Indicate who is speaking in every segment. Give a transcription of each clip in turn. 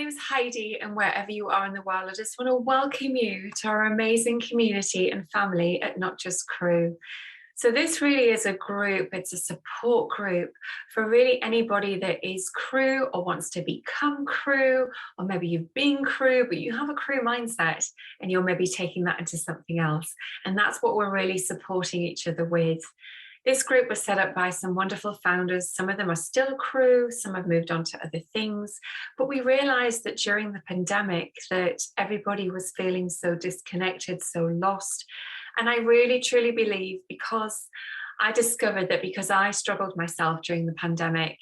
Speaker 1: name's Heidi, and wherever you are in the world, I just want to welcome you to our amazing community and family at Not Just Crew. So this really is a group, it's a support group for really anybody that is crew or wants to become crew, or maybe you've been crew, but you have a crew mindset and you're maybe taking that into something else. And that's what we're really supporting each other with. This group was set up by some wonderful founders. Some of them are still crew, some have moved on to other things. But we realized that during the pandemic that everybody was feeling so disconnected, so lost. And I really, truly believe, because I discovered that because I struggled myself during the pandemic,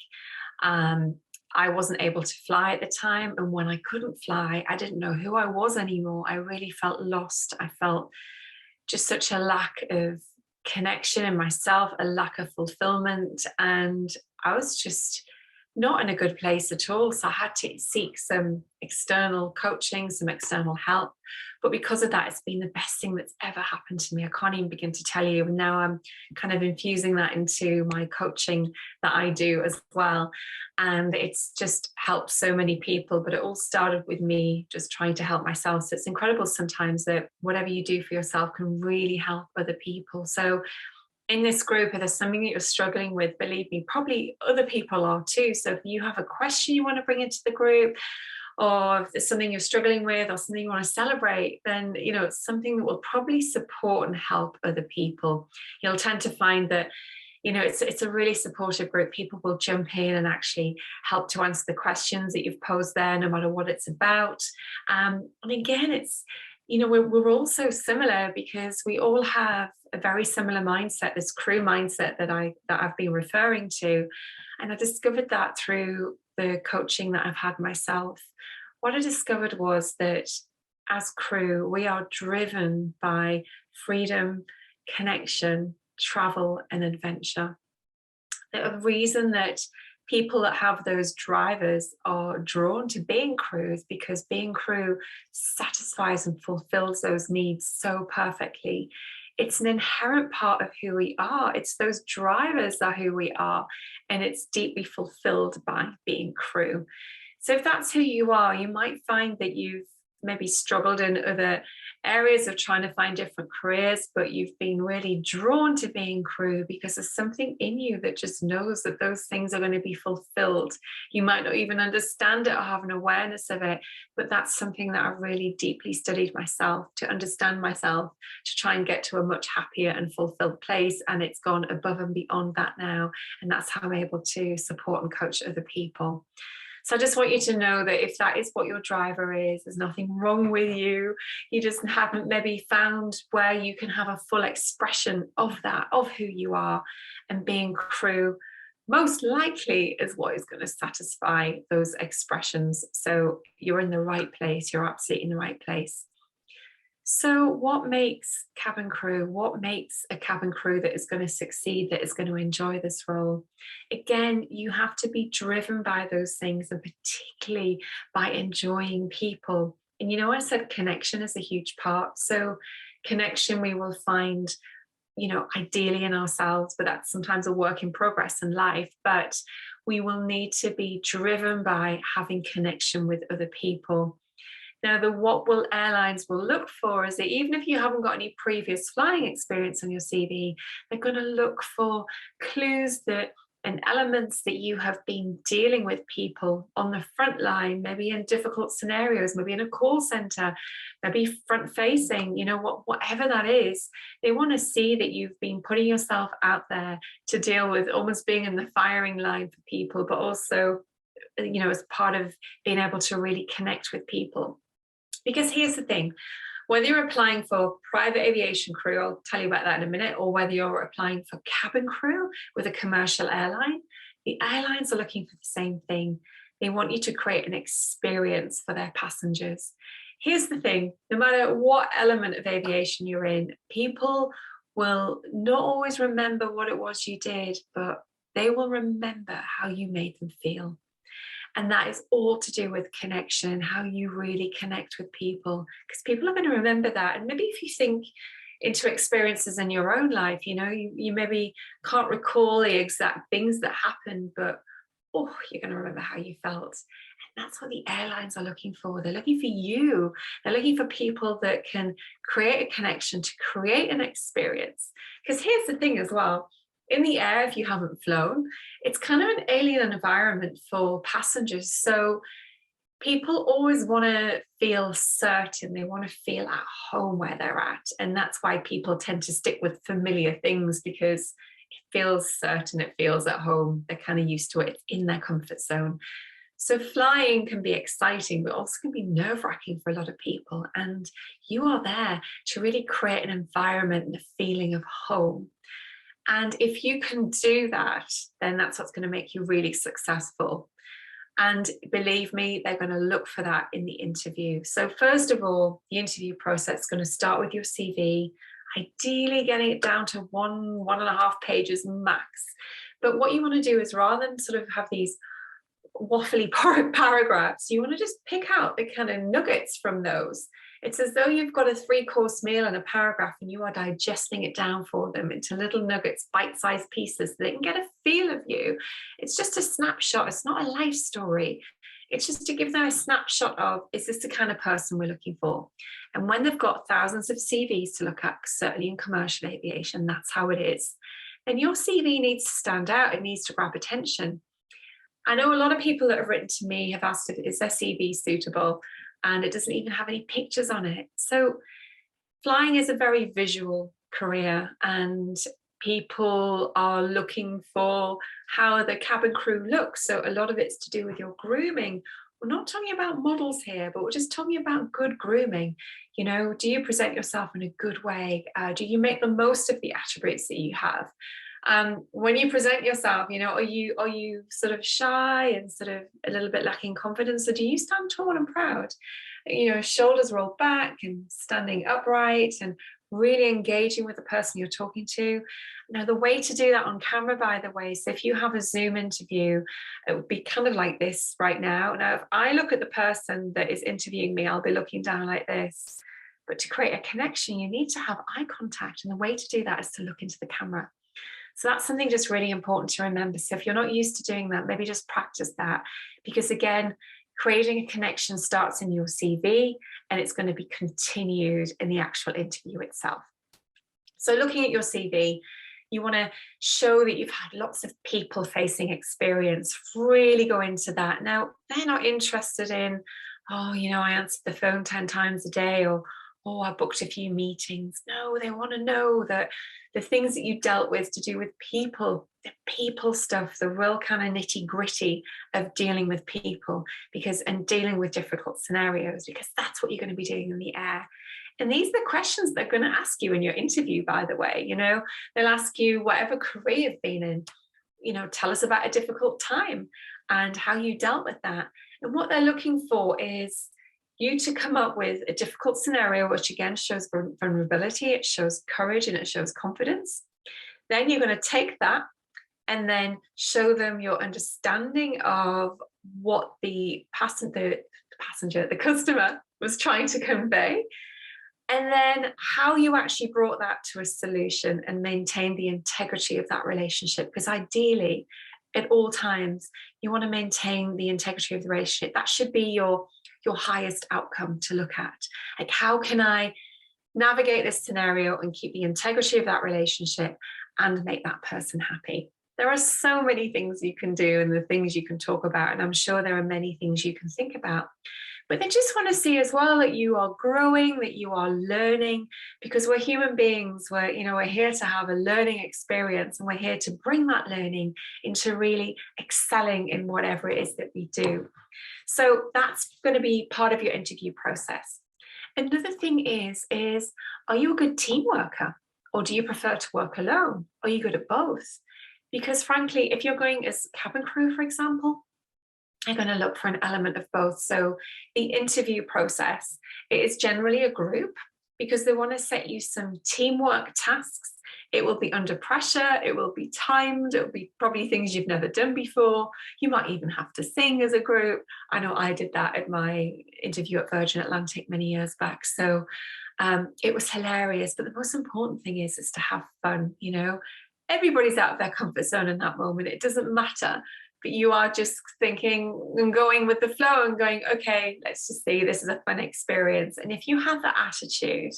Speaker 1: I wasn't able to fly at the time. And when I couldn't fly, I didn't know who I was anymore. I really felt lost. I felt just such a lack of connection in myself, a lack of fulfillment, and I was just not in a good place at all. So I had to seek some external coaching, some external help. But because of that, it's been the best thing that's ever happened to me. I can't even begin to tell you. And now I'm kind of infusing that into my coaching that I do as well. And it's just helped so many people. But it all started with me just trying to help myself. So it's incredible sometimes that whatever you do for yourself can really help other people. So in this group, if there's something that you're struggling with, believe me, probably other people are too. So if you have a question you want to bring into the group, or if there's something you're struggling with or something you want to celebrate, then it's something that will probably support and help other people. You'll tend to find that it's a really supportive group. People will jump in and actually help to answer the questions that you've posed there, no matter what it's about. And again, it's we're all so similar because we all have a very similar mindset, this crew mindset that I've been referring to. And I discovered that through the coaching that I've had myself. What I discovered was that as crew, we are driven by freedom, connection, travel, and adventure. The reason that people that have those drivers are drawn to being crew is because being crew satisfies and fulfills those needs so perfectly. It's an inherent part of who we are. It's those drivers are who we are, and it's deeply fulfilled by being crew. So if that's who you are, you might find that you've maybe struggled in other areas of trying to find different careers, but you've been really drawn to being crew because there's something in you that just knows that those things are going to be fulfilled. You might not even understand it or have an awareness of it, but that's something that I've really deeply studied myself, to understand myself, to try and get to a much happier and fulfilled place. And it's gone above and beyond that now. And that's how I'm able to support and coach other people. So I just want you to know that if that is what your driver is, there's nothing wrong with you. You just haven't maybe found where you can have a full expression of that, of who you are. And being crew most likely is what is going to satisfy those expressions. So you're in the right place. You're absolutely in the right place. So what makes cabin crew? What makes a cabin crew that is going to succeed, that is going to enjoy this role? Again, you have to be driven by those things, and particularly by enjoying people. And I said connection is a huge part. So connection we will find, ideally in ourselves, but that's sometimes a work in progress in life. But we will need to be driven by having connection with other people. Now, what airlines will look for is that even if you haven't got any previous flying experience on your CV, they're going to look for clues and elements that you have been dealing with people on the front line, maybe in difficult scenarios, maybe in a call center, maybe front facing, whatever that is. They want to see that you've been putting yourself out there to deal with almost being in the firing line for people, but also, as part of being able to really connect with people. Because here's the thing, whether you're applying for private aviation crew, I'll tell you about that in a minute, or whether you're applying for cabin crew with a commercial airline, the airlines are looking for the same thing. They want you to create an experience for their passengers. Here's the thing, no matter what element of aviation you're in, people will not always remember what it was you did, but they will remember how you made them feel. And that is all to do with connection, how you really connect with people, because people are going to remember that. And maybe if you think into experiences in your own life, you maybe can't recall the exact things that happened, but you're going to remember how you felt. That's what the airlines are looking for. They're looking for you. They're looking for people that can create a connection, to create an experience. Because here's the thing as well. In the air, if you haven't flown, it's kind of an alien environment for passengers. So people always want to feel certain. They want to feel at home where they're at. And that's why people tend to stick with familiar things, because it feels certain, it feels at home. They're kind of used to it. It's in their comfort zone. So flying can be exciting, but also can be nerve-wracking for a lot of people. And you are there to really create an environment and a feeling of home. And if you can do that, then that's what's going to make you really successful. And believe me, they're going to look for that in the interview. So first of all, the interview process is going to start with your CV, ideally getting it down to 1.5 pages max. But what you want to do is, rather than sort of have these waffly paragraphs, you want to just pick out the kind of nuggets from those. It's as though you've got a 3-course meal in a paragraph and you are digesting it down for them into little nuggets, bite-sized pieces, so they can get a feel of you. It's just a snapshot. It's not a life story. It's just to give them a snapshot of, is this the kind of person we're looking for? And when they've got thousands of CVs to look at, certainly in commercial aviation, that's how it is, then your CV needs to stand out. It needs to grab attention. I know a lot of people that have written to me have asked if is their CV suitable, and it doesn't even have any pictures on it. So flying is a very visual career, and people are looking for how the cabin crew looks. So a lot of it's to do with your grooming. We're not talking about models here, but we're just talking about good grooming. You know, do you present yourself in a good way? Do you make the most of the attributes that you have? When you present yourself, you know, are you sort of shy and sort of a little bit lacking confidence, or do you stand tall and proud? You know, shoulders rolled back and standing upright and really engaging with the person you're talking to. Now, the way to do that on camera, by the way, so if you have a Zoom interview, it would be kind of like this right now. Now, if I look at the person that is interviewing me, I'll be looking down like this. But to create a connection, you need to have eye contact. And the way to do that is to look into the camera. So that's something just really important to remember. So if you're not used to doing that, maybe just practice that. Because again, creating a connection starts in your CV and it's going to be continued in the actual interview itself. So looking at your CV, you want to show that you've had lots of people-facing experience. Really go into that. Now, they're not interested in, oh, you know, I answered the phone 10 times a day, or, oh, I booked a few meetings. No, they want to know that the things that you dealt with to do with people, the people stuff, the real kind of nitty gritty of dealing with people, and dealing with difficult scenarios, because that's what you're going to be doing in the air. And these are the questions they're going to ask you in your interview, by the way. You know, they'll ask you whatever career you've been in, you know, tell us about a difficult time and how you dealt with that. And what they're looking for is you to come up with a difficult scenario, which again shows vulnerability, it shows courage, and it shows confidence. Then you're going to take that and then show them your understanding of what the customer was trying to convey. And then how you actually brought that to a solution and maintain the integrity of that relationship. Because ideally, at all times, you want to maintain the integrity of the relationship. That should be your highest outcome to look at. Like, how can I navigate this scenario and keep the integrity of that relationship and make that person happy? There are so many things you can do and the things you can talk about. And I'm sure there are many things you can think about. But they just want to see as well that you are growing, that you are learning, because we're human beings. We're here to have a learning experience, and we're here to bring that learning into really excelling in whatever it is that we do. So that's going to be part of your interview process. Another thing is are you a good team worker, or do you prefer to work alone? Are you good at both? Because frankly, if you're going as cabin crew, for example, I'm going to look for an element of both. So the interview process, it is generally a group, because they want to set you some teamwork tasks. It will be under pressure. It will be timed. It will be probably things you've never done before. You might even have to sing as a group. I know I did that at my interview at Virgin Atlantic many years back. So it was hilarious. But the most important thing is to have fun. You know, everybody's out of their comfort zone in that moment. It doesn't matter, but you are just thinking and going with the flow and going, okay, let's just see, this is a fun experience. And if you have that attitude,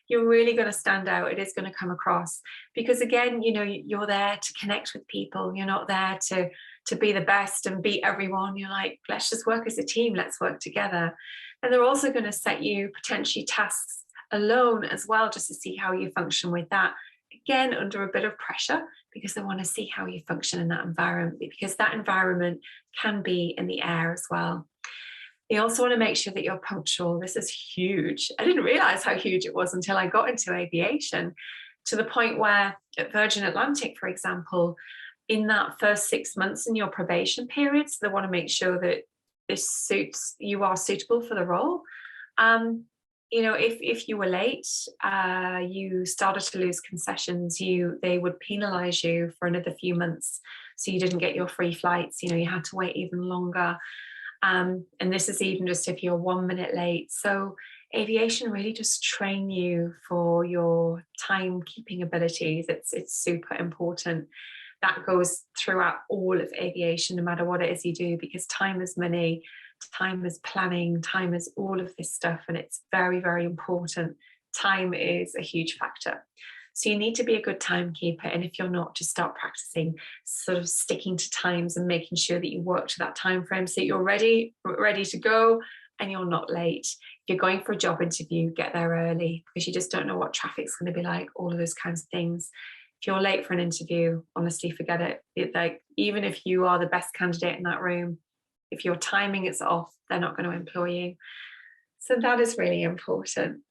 Speaker 1: you're really going to stand out. It is going to come across, because again, you know, you're there to connect with people. You're not there to be the best and beat everyone. You're like, let's just work as a team. Let's work together. And they're also going to set you potentially tasks alone as well, just to see how you function with that. Again, under a bit of pressure, because they want to see how you function in that environment, because that environment can be in the air as well. You also want to make sure that you're punctual. This is huge. I didn't realize how huge it was until I got into aviation, to the point where at Virgin Atlantic, for example, in that first 6 months in your probation period, so they want to make sure that you are suitable for the role. You know, if you were late, you started to lose concessions, they would penalize you for another few months. So you didn't get your free flights, you know, you had to wait even longer. And this is even just if you're 1 minute late. So aviation really just train you for your timekeeping abilities. It's super important. That goes throughout all of aviation, no matter what it is you do, because time is money, time is planning, time is all of this stuff, and it's very, very important. Time is a huge factor. So you need to be a good timekeeper, and if you're not, just start practicing sort of sticking to times and making sure that you work to that time frame so that you're ready to go and you're not late. If you're going for a job interview, get there early, because you just don't know what traffic's going to be like, all of those kinds of things. If you're late for an interview, honestly, forget it. Like, even if you are the best candidate in that room, if your timing is off, they're not going to employ you. So that is really important.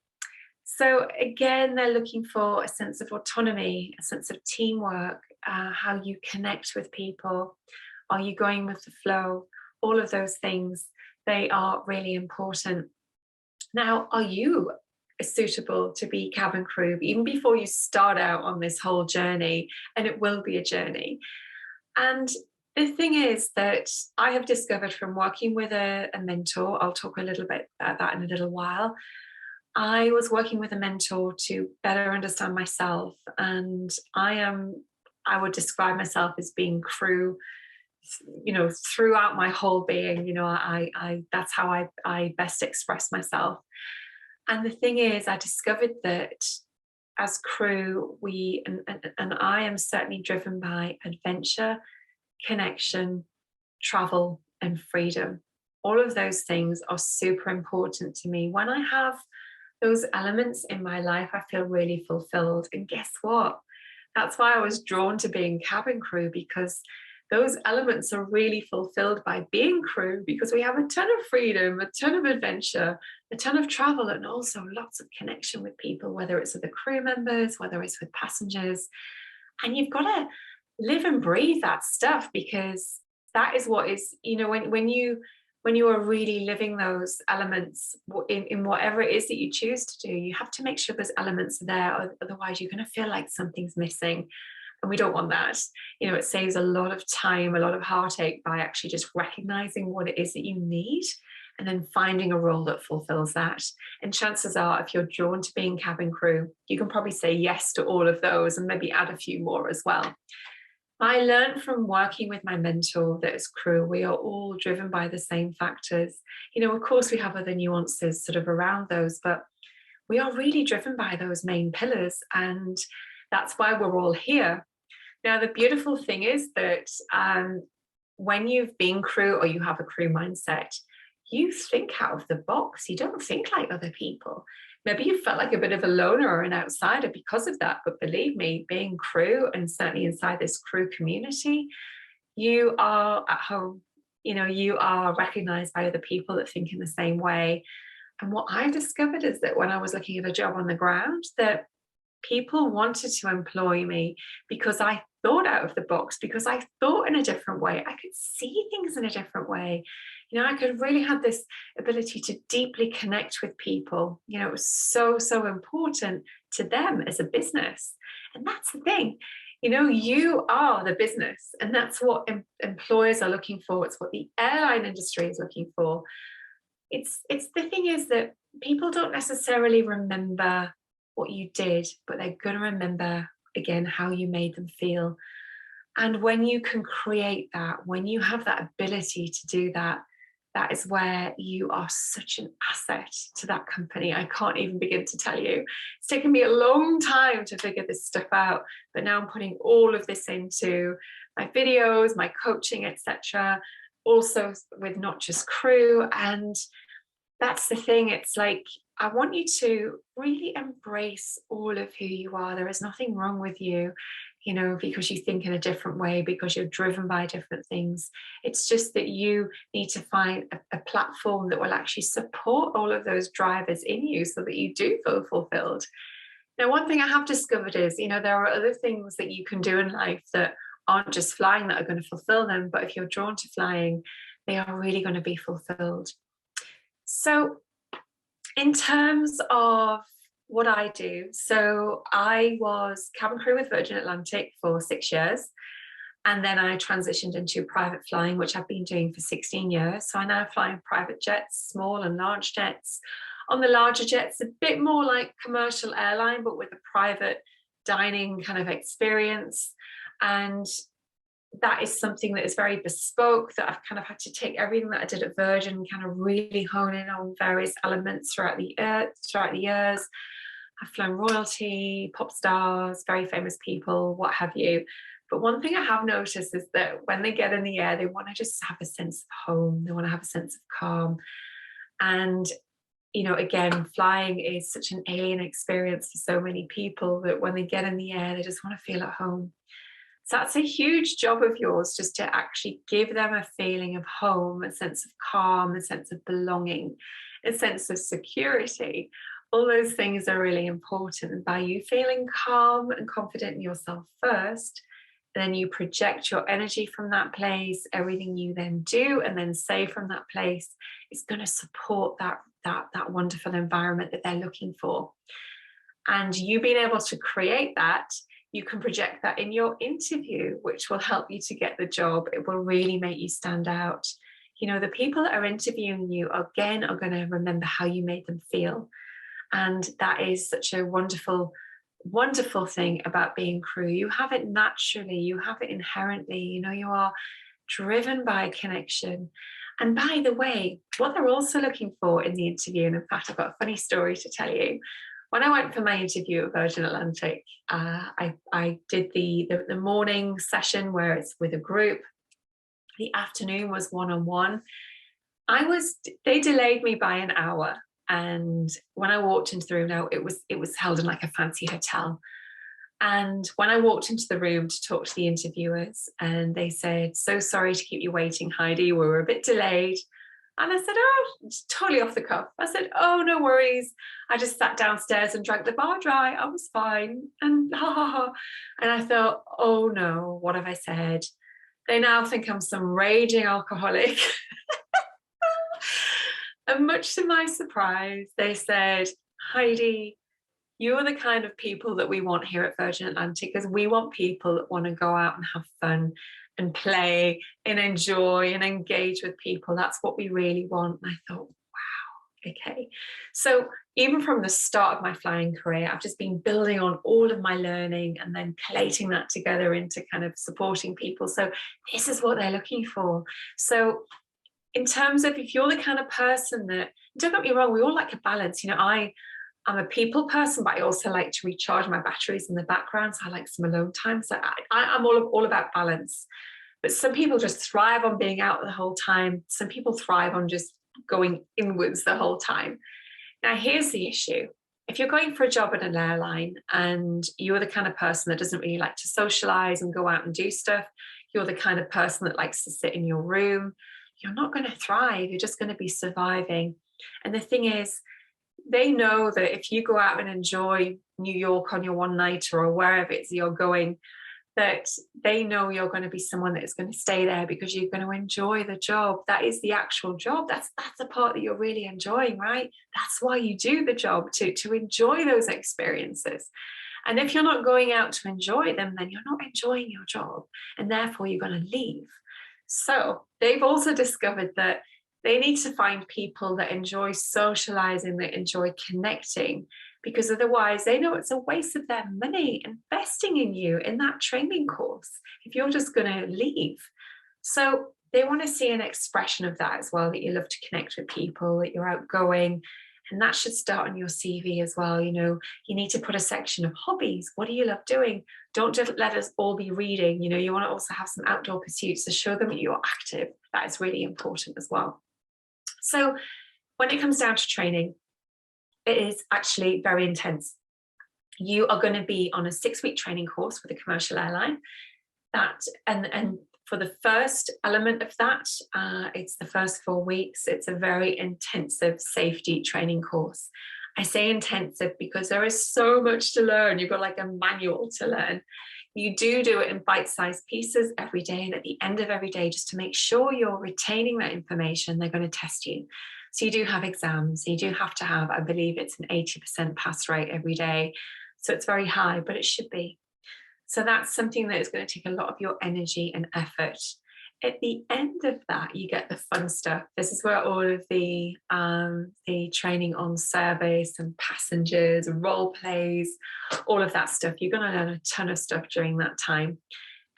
Speaker 1: So again, they're looking for a sense of autonomy, a sense of teamwork, how you connect with people. Are you going with the flow? All of those things, they are really important. Now, are you suitable to be cabin crew even before you start out on this whole journey? And it will be a journey. And the thing is that I have discovered from working with a mentor, I'll talk a little bit about that in a little while. I was working with a mentor to better understand myself, and I would describe myself as being crew, you know, throughout my whole being. You know, that's how I best express myself. And the thing is, I discovered that as crew, and I am certainly driven by adventure, connection, travel, and freedom. All of those things are super important to me. When I have those elements in my life, I feel really fulfilled. And guess what? That's why I was drawn to being cabin crew, because those elements are really fulfilled by being crew, because we have a ton of freedom, a ton of adventure, a ton of travel, and also lots of connection with people, whether it's with the crew members, whether it's with passengers. And you've got to live and breathe that stuff, because that is what is, you know, when you are really living those elements in whatever it is that you choose to do, you have to make sure those elements are there. Otherwise, you're going to feel like something's missing. And we don't want that. You know, it saves a lot of time, a lot of heartache, by actually just recognizing what it is that you need and then finding a role that fulfills that. And chances are, if you're drawn to being cabin crew, you can probably say yes to all of those and maybe add a few more as well. I learned from working with my mentor that as crew, we are all driven by the same factors. You know, of course, we have other nuances sort of around those, but we are really driven by those main pillars. And that's why we're all here. Now, the beautiful thing is that when you've been crew, or you have a crew mindset, you think out of the box. You don't think like other people. Maybe you felt like a bit of a loner or an outsider because of that. But believe me, being crew, and certainly inside this crew community, you are at home. You know, you are recognized by other people that think in the same way. And what I discovered is that when I was looking at a job on the ground, that people wanted to employ me because I thought out of the box, because I thought in a different way. I could see things in a different way. You know, I could really have this ability to deeply connect with people. You know, it was so, so important to them as a business. And that's the thing. You know, you are the business, and that's what employers are looking for. It's what the airline industry is looking for. It's the thing is that people don't necessarily remember what you did, but they're going to remember again how you made them feel. And when you can create that, when you have that ability to do that, that is where you are such an asset to that company. I can't even begin to tell you. It's taken me a long time to figure this stuff out, but now I'm putting all of this into my videos, my coaching, etc. Also with Not Just Crew. And that's the thing. It's like, I want you to really embrace all of who you are. There is nothing wrong with you, you know, because you think in a different way, because you're driven by different things. It's just that you need to find a platform that will actually support all of those drivers in you so that you do feel fulfilled. Now, one thing I have discovered is, you know, there are other things that you can do in life that aren't just flying that are going to fulfill them. But if you're drawn to flying, they are really going to be fulfilled. So in terms of what I do, so I was cabin crew with Virgin Atlantic for 6 years. And then I transitioned into private flying, which I've been doing for 16 years. So I now fly in private jets, small and large jets. On the larger jets, a bit more like commercial airline, but with a private dining kind of experience. And that is something that is very bespoke, that I've kind of had to take everything that I did at Virgin and kind of really hone in on various elements throughout the years. I've flown royalty, pop stars, very famous people, what have you. But one thing I have noticed is that when they get in the air, they want to just have a sense of home. They want to have a sense of calm. And, you know, again, flying is such an alien experience for so many people that when they get in the air, they just want to feel at home. So that's a huge job of yours, just to actually give them a feeling of home, a sense of calm, a sense of belonging, a sense of security. All those things are really important. And by you feeling calm and confident in yourself first, then you project your energy from that place. Everything you then do and then say from that place is going to support that wonderful environment that they're looking for. And you being able to create that, you can project that in your interview, which will help you to get the job. It will really make you stand out. You know, the people that are interviewing you, again, are going to remember how you made them feel. And that is such a wonderful, wonderful thing about being crew. You have it naturally, you have it inherently, you know, you are driven by connection. And by the way, what they're also looking for in the interview, and in fact, I've got a funny story to tell you. When I went for my interview at Virgin Atlantic, I did the morning session where it's with a group. The afternoon was one-on-one. They delayed me by an hour. And when I walked into the room, now it was held in like a fancy hotel. And when I walked into the room to talk to the interviewers, and they said, "So sorry to keep you waiting, Heidi, we were a bit delayed." And I said, "Oh, it's totally off the cuff." I said, "Oh, no worries. I just sat downstairs and drank the bar dry. I was fine." And ha ha ha. And I thought, oh no, what have I said? They now think I'm some raging alcoholic. And much to my surprise, they said, "Heidi, you're the kind of people that we want here at Virgin Atlantic, because we want people that want to go out and have fun and play and enjoy and engage with people. That's what we really want." And I thought, wow, okay. So even from the start of my flying career, I've just been building on all of my learning and then collating that together into kind of supporting people. So this is what they're looking for. So in terms of, if you're the kind of person that, don't get me wrong, we all like a balance. You know, I'm a people person, but I also like to recharge my batteries in the background. So I like some alone time. So I'm all about balance. But some people just thrive on being out the whole time. Some people thrive on just going inwards the whole time. Now, here's the issue. If you're going for a job at an airline and you're the kind of person that doesn't really like to socialize and go out and do stuff, you're the kind of person that likes to sit in your room, you're not going to thrive. You're just going to be surviving. And the thing is, they know that if you go out and enjoy New York on your one nighter or wherever it's you're going, that they know you're going to be someone that is going to stay there because you're going to enjoy the job. That is the actual job. That's the part that you're really enjoying, right? That's why you do the job, to enjoy those experiences. And if you're not going out to enjoy them, then you're not enjoying your job, and therefore you're going to leave. So they've also discovered that They need to find people that enjoy socializing, that enjoy connecting, because otherwise they know it's a waste of their money investing in you in that training course if you're just going to leave. So they want to see an expression of that as well, that you love to connect with people, that you're outgoing. And that should start on your CV as well. You know, you need to put a section of hobbies. What do you love doing? Don't just let us all be reading. You know, you want to also have some outdoor pursuits to show them that you're active. That is really important as well. So when it comes down to training, it is actually very intense. You are going to be on a 6-week training course with a commercial airline. And for the first element of that, it's the first 4 weeks. It's a very intensive safety training course. I say intensive because there is so much to learn. You've got like a manual to learn. You do it in bite-sized pieces every day. And at the end of every day, just to make sure you're retaining that information, they're going to test you. So you do have exams. You do have to have, I believe it's an 80% pass rate every day. So it's very high, but it should be. So that's something that is going to take a lot of your energy and effort. At the end of that, you get the fun stuff. This is where all of the training on service and passengers, role plays, all of that stuff. You're going to learn a ton of stuff during that time.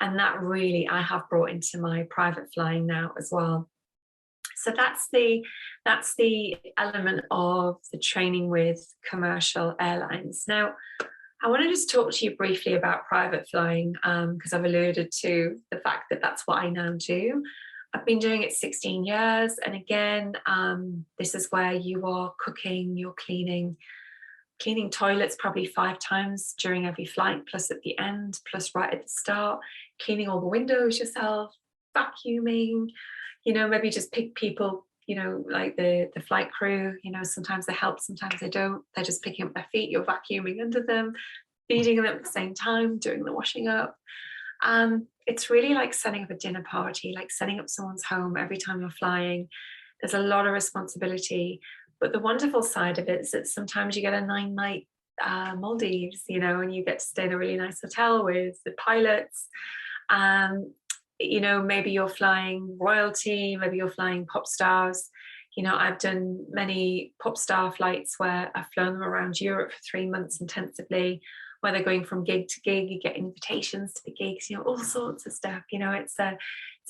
Speaker 1: And that really I have brought into my private flying now as well. So that's the element of the training with commercial airlines. Now, I want to just talk to you briefly about private flying because I've alluded to the fact that that's what I now do. I've been doing it 16 years. And again, this is where you are cooking, you're cleaning toilets probably 5 times during every flight, plus at the end, plus right at the start, cleaning all the windows yourself, vacuuming, you know, maybe just pick people, you know, like the flight crew, you know, sometimes they help, sometimes they don't. They're just picking up their feet, you're vacuuming under them, feeding them at the same time, doing the washing up. It's really like setting up a dinner party, like setting up someone's home every time you're flying. There's a lot of responsibility. But the wonderful side of it is that sometimes you get a 9-night Maldives, you know, and you get to stay in a really nice hotel with the pilots. You know, maybe you're flying royalty, maybe you're flying pop stars. You know, I've done many pop star flights where I've flown them around Europe for 3 months intensively, where they're going from gig to gig, you get invitations to the gigs, you know, all sorts of stuff. You know, it's a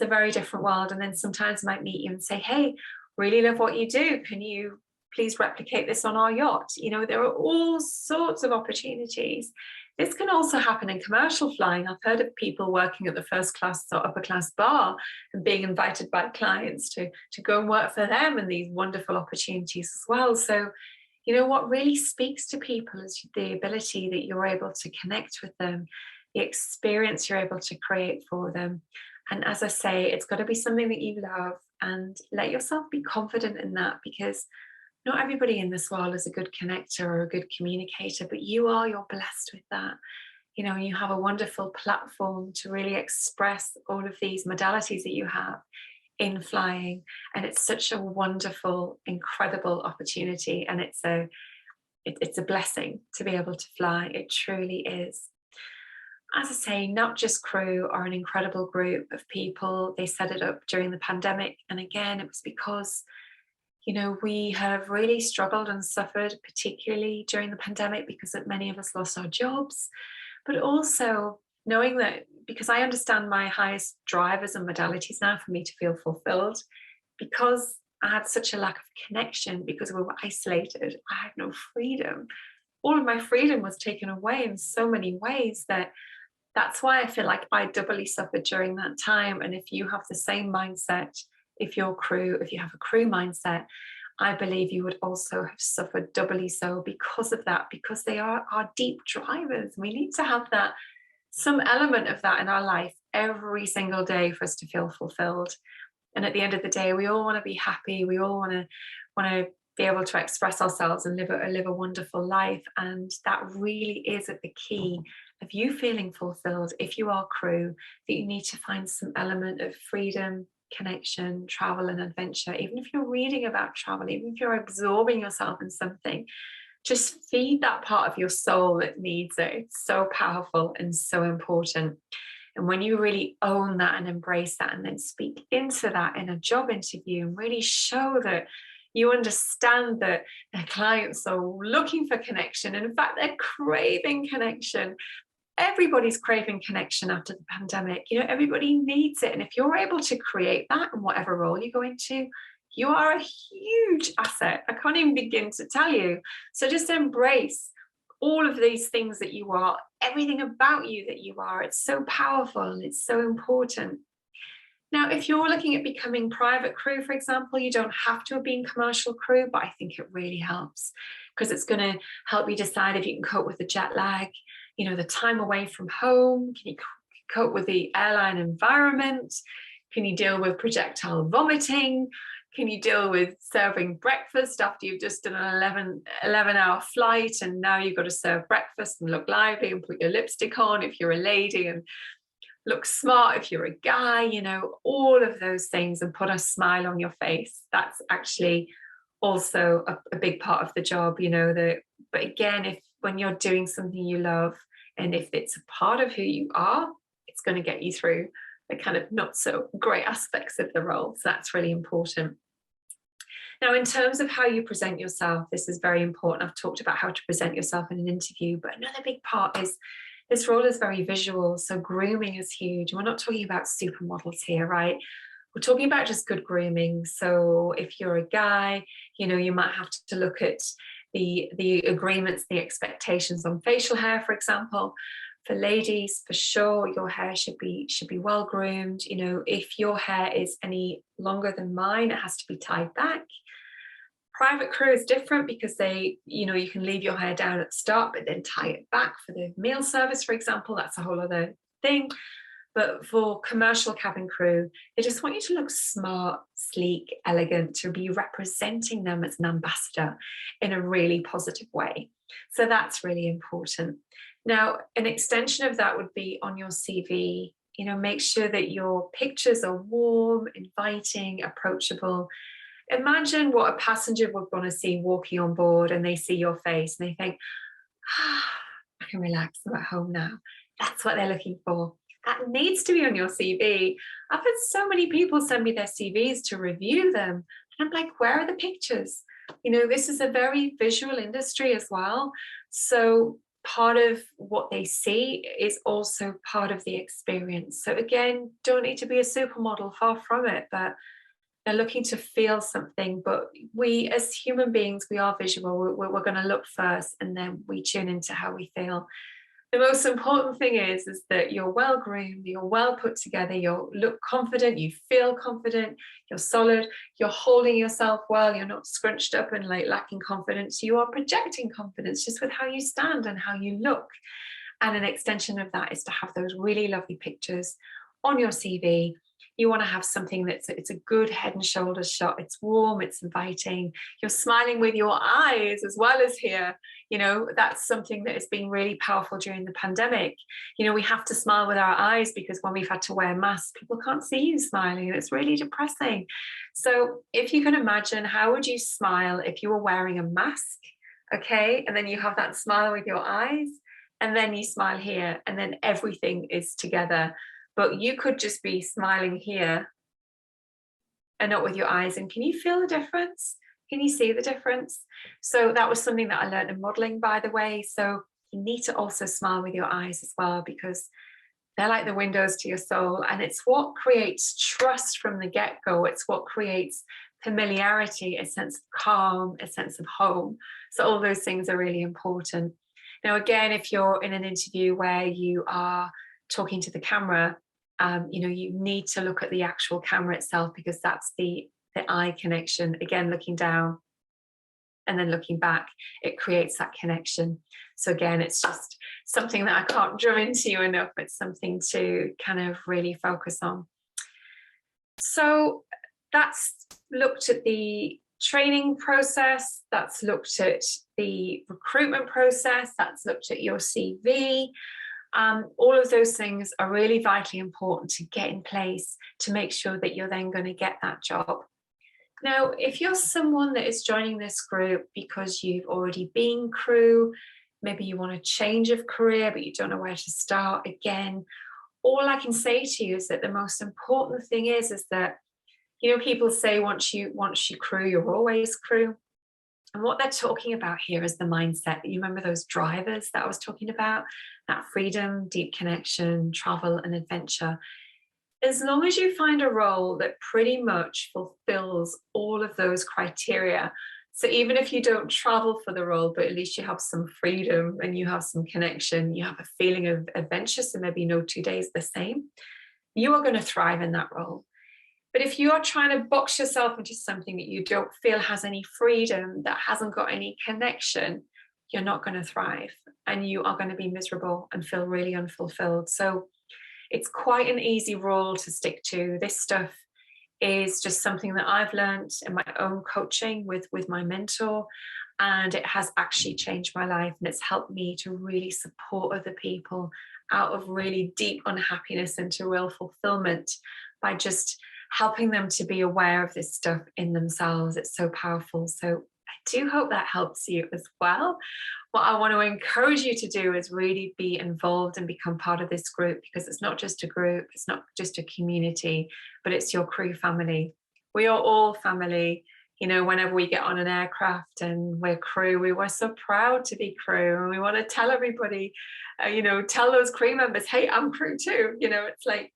Speaker 1: very different world. And then sometimes I might meet you and say, hey, really love what you do. Can you please replicate this on our yacht? You know, there are all sorts of opportunities. This can also happen in commercial flying. I've heard of people working at the first class or upper class bar and being invited by clients to go and work for them, and these wonderful opportunities as well. So, you know, what really speaks to people is the ability that you're able to connect with them, the experience you're able to create for them. And as I say, it's got to be something that you love, and let yourself be confident in that, because not everybody in this world is a good connector or a good communicator, but you're blessed with that. You know, you have a wonderful platform to really express all of these modalities that you have in flying. And it's such a wonderful, incredible opportunity. And it's a blessing to be able to fly. It truly is. As I say, Not Just Crew are an incredible group of people. They set it up during the pandemic. And again, it was because, you know, we have really struggled and suffered, particularly during the pandemic, because many of us lost our jobs, but also knowing that, because I understand my highest drivers and modalities now for me to feel fulfilled, because I had such a lack of connection, because we were isolated, I had no freedom. All of my freedom was taken away in so many ways that's why I feel like I doubly suffered during that time. And if you have the same mindset, if you have a crew mindset, I believe you would also have suffered doubly so because of that, because they are our deep drivers. We need to have that, some element of that in our life every single day for us to feel fulfilled. And at the end of the day, we all want to be happy. We all want to be able to express ourselves and live a wonderful life. And that really is at the key of you feeling fulfilled. If you are crew, that you need to find some element of freedom, connection, travel and adventure. Even if you're reading about travel, even if you're absorbing yourself in something, just feed that part of your soul that needs it. It's so powerful and so important. And when you really own that and embrace that and then speak into that in a job interview and really show that you understand that their clients are looking for connection. And in fact, they're craving connection. Everybody's craving connection after the pandemic. Everybody needs it. And if you're able to create that in whatever role you go into, you are a huge asset. I can't even begin to tell you. So just embrace all of these things that you are, everything about you that you are. It's so powerful and it's so important. Now, if you're looking at becoming private crew, for example, you don't have to have been commercial crew, but I think it really helps because it's going to help you decide if you can cope with the jet lag, the time away from home. Can you cope with the airline environment? Can you deal with projectile vomiting? Can you deal with serving breakfast after you've just done an 11-hour flight and now you've got to serve breakfast and look lively and put your lipstick on if you're a lady and look smart if you're a guy, all of those things, and put a smile on your face. That's actually also a big part of the job, but again, when you're doing something you love and if it's a part of who you are, it's going to get you through the kind of not so great aspects of the role. So that's really important. Now, in terms of how you present yourself, this is very important. I've talked about how to present yourself in an interview, but another big part is this role is very visual. So grooming is huge. We're not talking about supermodels here, right? We're talking about just good grooming. So if you're a guy, you might have to look at the agreements, the expectations on facial hair, for example. For ladies, for sure, your hair should be well groomed. If your hair is any longer than mine, it has to be tied back. Private crew is different because you can leave your hair down at the start, but then tie it back for the meal service, for example. That's a whole other thing. But for commercial cabin crew, they just want you to look smart, sleek, elegant, to be representing them as an ambassador in a really positive way. So that's really important. Now, an extension of that would be on your CV. Make sure that your pictures are warm, inviting, approachable. Imagine what a passenger would want to see walking on board and they see your face and they think, I can relax, I'm at home now. That's what they're looking for. That needs to be on your CV. I've had so many people send me their CVs to review them. And I'm like, where are the pictures? This is a very visual industry as well. So part of what they see is also part of the experience. So again, don't need to be a supermodel, far from it, but they're looking to feel something. But we as human beings, we are visual. We're going to look first and then we tune into how we feel. The most important thing is that you're well groomed, you're well put together, you look confident, you feel confident, you're solid, you're holding yourself well, you're not scrunched up and lacking confidence. You are projecting confidence just with how you stand and how you look. And an extension of that is to have those really lovely pictures on your CV. You want to have something it's a good head and shoulders shot. It's warm, it's inviting. You're smiling with your eyes as well as here. That's something that has been really powerful during the pandemic. We have to smile with our eyes because when we've had to wear masks, people can't see you smiling and it's really depressing. So if you can imagine, how would you smile if you were wearing a mask? Okay, and then you have that smile with your eyes and then you smile here and then everything is together. But you could just be smiling here and not with your eyes. And can you feel the difference? Can you see the difference? So that was something that I learned in modeling, by the way. So you need to also smile with your eyes as well, because they're like the windows to your soul. And it's what creates trust from the get-go. It's what creates familiarity, a sense of calm, a sense of home. So all those things are really important. Now, again, if you're in an interview where you are talking to the camera, you need to look at the actual camera itself, because that's the eye connection. Again, looking down and then looking back, it creates that connection. So again, it's just something that I can't drum into you enough. It's something to kind of really focus on. So that's looked at the training process, that's looked at the recruitment process, that's looked at your CV. All of those things are really vitally important to get in place to make sure that you're then going to get that job. Now, if you're someone that is joining this group because you've already been crew, maybe you want a change of career, but you don't know where to start again, all I can say to you is that the most important thing is that, people say once you crew, you're always crew. And what they're talking about here is the mindset. You remember those drivers that I was talking about? That freedom, deep connection, travel, and adventure. As long as you find a role that pretty much fulfills all of those criteria, so even if you don't travel for the role, but at least you have some freedom and you have some connection, you have a feeling of adventure, so maybe no 2 days the same, you are going to thrive in that role. But if you are trying to box yourself into something that you don't feel has any freedom, that hasn't got any connection, you're not going to thrive and you are going to be miserable and feel really unfulfilled. So it's quite an easy rule to stick to. This stuff is just something that I've learned in my own coaching with my mentor, and it has actually changed my life, and it's helped me to really support other people out of really deep unhappiness into real fulfillment by just helping them to be aware of this stuff in themselves. It's so powerful. So I do hope that helps you as well. What I want to encourage you to do is really be involved and become part of this group, because it's not just a group, it's not just a community, but it's your crew family. We are all family. Whenever we get on an aircraft and we're crew, we're so proud to be crew, and we want to tell everybody, tell those crew members, hey, I'm crew too. It's like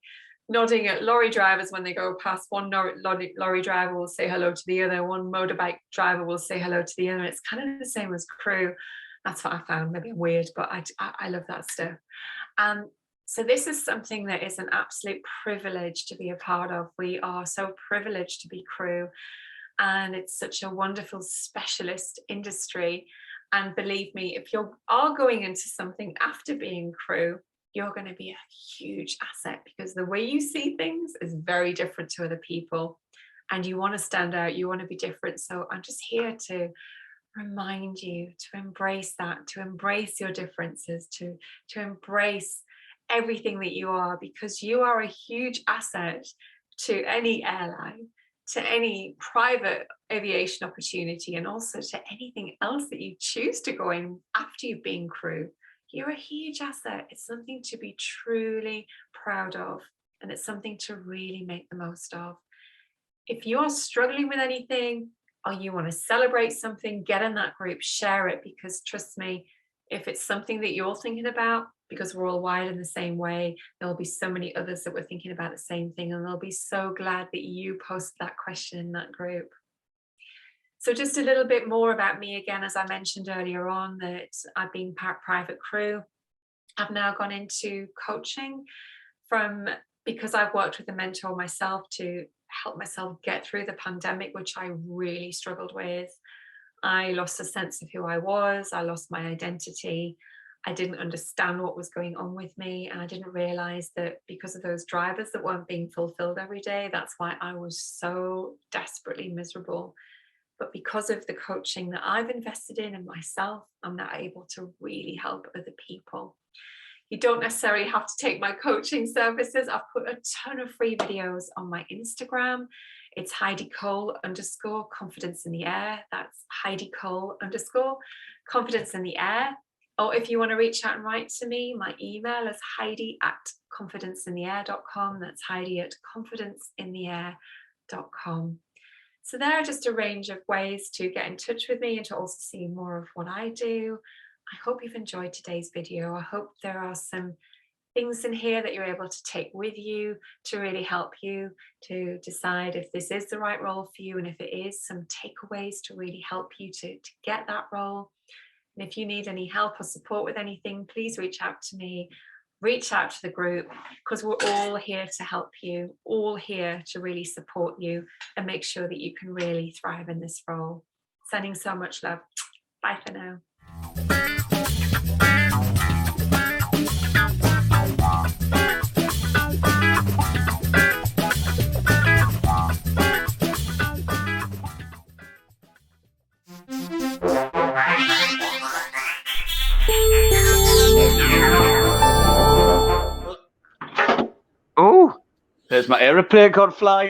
Speaker 1: nodding at lorry drivers when they go past. One lorry driver will say hello to the other, one motorbike driver will say hello to the other. It's kind of the same as crew. That's what I found. Maybe I'm weird, but I love that stuff. So this is something that is an absolute privilege to be a part of. We are so privileged to be crew, and it's such a wonderful specialist industry. And believe me, if you are going into something after being crew, you're going to be a huge asset, because the way you see things is very different to other people, and you want to stand out, you want to be different. So I'm just here to remind you to embrace that, to embrace your differences, to embrace everything that you are, because you are a huge asset to any airline, to any private aviation opportunity, and also to anything else that you choose to go in after you've been crew. You're a huge asset. It's something to be truly proud of, and it's something to really make the most of. If you're struggling with anything, or you want to celebrate something, get in that group, share it, because trust me, if it's something that you're thinking about, because we're all wired in the same way, there'll be so many others that were thinking about the same thing, and they'll be so glad that you posted that question in that group. So just a little bit more about me again, as I mentioned earlier on, that I've been private crew. I've now gone into coaching because I've worked with a mentor myself to help myself get through the pandemic, which I really struggled with. I lost a sense of who I was. I lost my identity. I didn't understand what was going on with me. And I didn't realize that because of those drivers that weren't being fulfilled every day, that's why I was so desperately miserable. But because of the coaching that I've invested in myself, I'm now able to really help other people. You don't necessarily have to take my coaching services. I've put a ton of free videos on my Instagram. It's Heidi Cole _ confidence in the air. That's Heidi Cole _ confidence in the air. Or if you want to reach out and write to me, my email is heidi@confidenceintheair.com. That's heidi@confidenceintheair.com. So there are just a range of ways to get in touch with me and to also see more of what I do. I hope you've enjoyed today's video. I hope there are some things in here that you're able to take with you to really help you to decide if this is the right role for you, and if it is, some takeaways to really help you to get that role. And if you need any help or support with anything, please reach out to me. Reach out to the group, because we're all here to help you, all here to really support you and make sure that you can really thrive in this role. Sending so much love. Bye for now.
Speaker 2: Oh, there's my aeroplane gone flying.